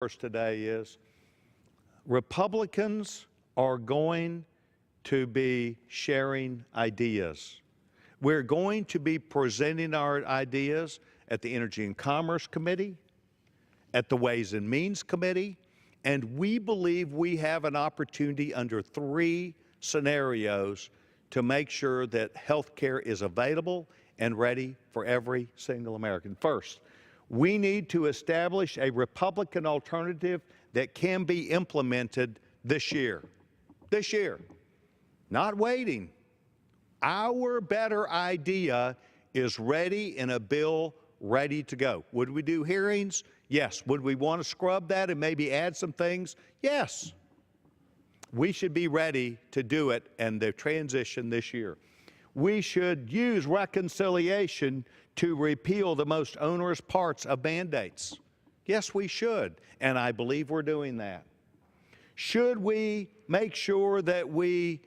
first today is Republicans are going to be sharing ideas. We're going to be presenting our ideas at the Energy and Commerce Committee, at the Ways and Means Committee, and we believe we have an opportunity under 3 scenarios to make sure that health care is available and ready for every single American. First, we need to establish a Republican alternative that can be implemented this year. This year, not waiting. Our better idea is ready in a bill ready to go. Would we do hearings? Yes. Would we want to scrub that and maybe add some things? Yes. We should be ready to do it and the transition this year. We should use reconciliation to repeal the most onerous parts of mandates. Yes, we should, and I believe we're doing that. Should we make sure that we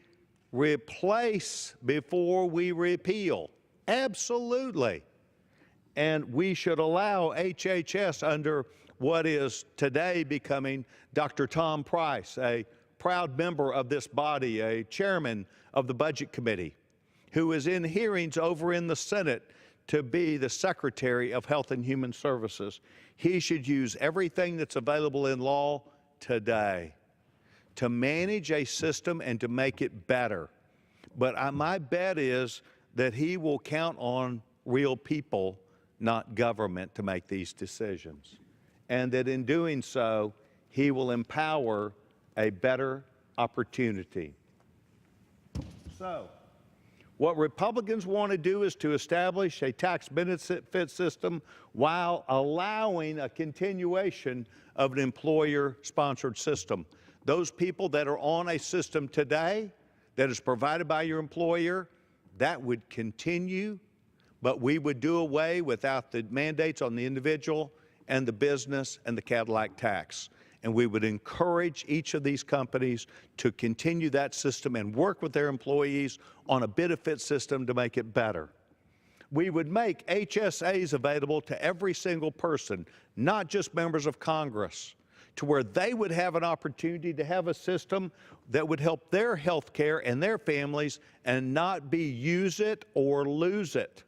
replace before we repeal? Absolutely. And we should allow HHS under what is today becoming Dr. Tom Price, a proud member of this body, a chairman of the Budget Committee, who is in hearings over in the Senate to be the Secretary of Health and Human Services. He should use everything that's available in law today to manage a system and to make it better. But my bet is that he will count on real people, not government, to make these decisions. And that in doing so, he will empower a better opportunity. So, what Republicans want to do is to establish a tax benefit system while allowing a continuation of an employer-sponsored system. Those people that are on a system today that is provided by your employer, that would continue, but we would do away without the mandates on the individual and the business and the Cadillac tax. And we would encourage each of these companies to continue that system and work with their employees on a benefit system to make it better. We would make HSAs available to every single person, not just members of Congress, to where they would have an opportunity to have a system that would help their health care and their families and not be use it or lose it.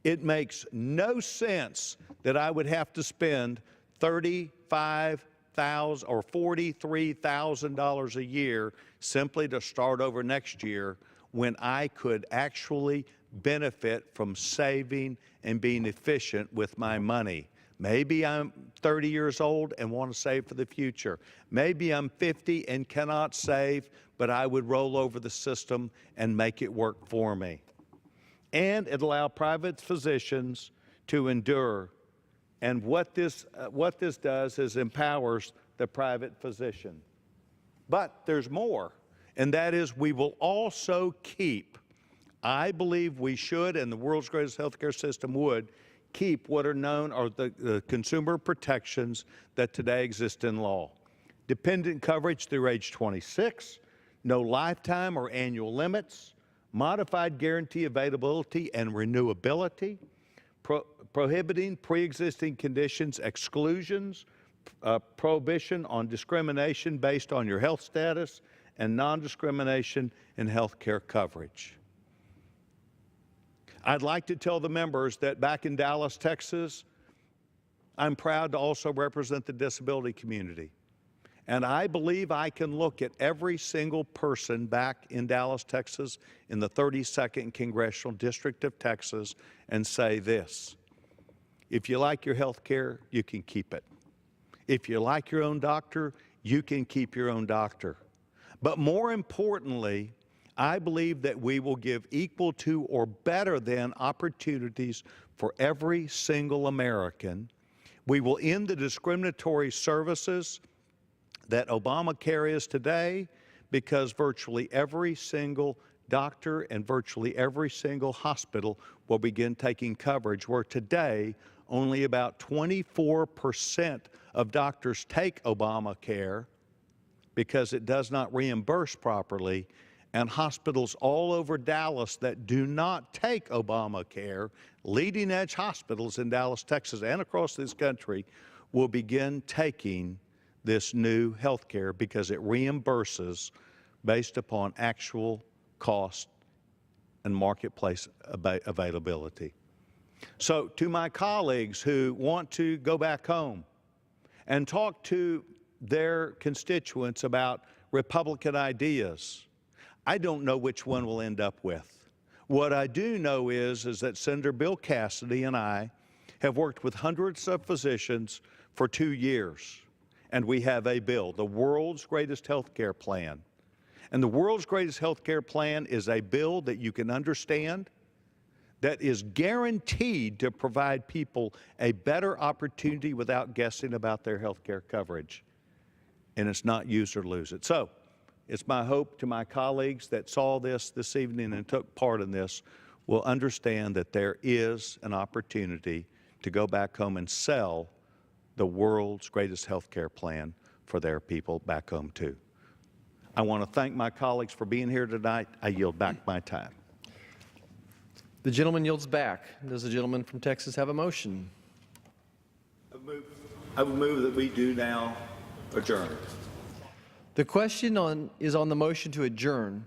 It makes no sense that I would have to spend $35,000 or $43,000 a year simply to start over next year when I could actually benefit from saving and being efficient with my money. Maybe I'm 30 years old and want to save for the future. Maybe I'm 50 and cannot save, but I would roll over the system and make it work for me. And it allows private physicians to endure. And what this does is empowers the private physician. But there's more, and that is we will also keep, I believe we should, and the world's greatest healthcare system would, keep what are known as the consumer protections that today exist in law. Dependent coverage through age 26, no lifetime or annual limits, modified guarantee availability and renewability, prohibiting pre-existing conditions, exclusions, prohibition on discrimination based on your health status, and non-discrimination in health care coverage. I'd like to tell the members that back in Dallas, Texas, I'm proud to also represent the disability community. And I believe I can look at every single person back in Dallas, Texas, in the 32nd Congressional District of Texas and say this: if you like your health care, you can keep it. If you like your own doctor, you can keep your own doctor. But more importantly, I believe that we will give equal to or better than opportunities for every single American. We will end the discriminatory services that Obamacare is today, because virtually every single doctor and virtually every single hospital will begin taking coverage, where today only about 24% of doctors take Obamacare because it does not reimburse properly, and hospitals all over Dallas that do not take Obamacare, leading-edge hospitals in Dallas, Texas, and across this country, will begin taking this new health care because it reimburses based upon actual cost and marketplace availability. So to my colleagues who want to go back home and talk to their constituents about Republican ideas, I don't know which one we'll end up with. What I do know is that Senator Bill Cassidy and I have worked with hundreds of physicians for 2 years, and we have a bill, the world's greatest health care plan. And the world's greatest health care plan is a bill that you can understand, that is guaranteed to provide people a better opportunity without guessing about their health care coverage. And it's not use or lose it. So it's my hope to my colleagues that saw this evening and took part in this will understand that there is an opportunity to go back home and sell the world's greatest health care plan for their people back home too. I want to thank my colleagues for being here tonight. I yield back my time. The gentleman yields back. Does the gentleman from Texas have a motion? I would move that we do now adjourn. The question is on the motion to adjourn.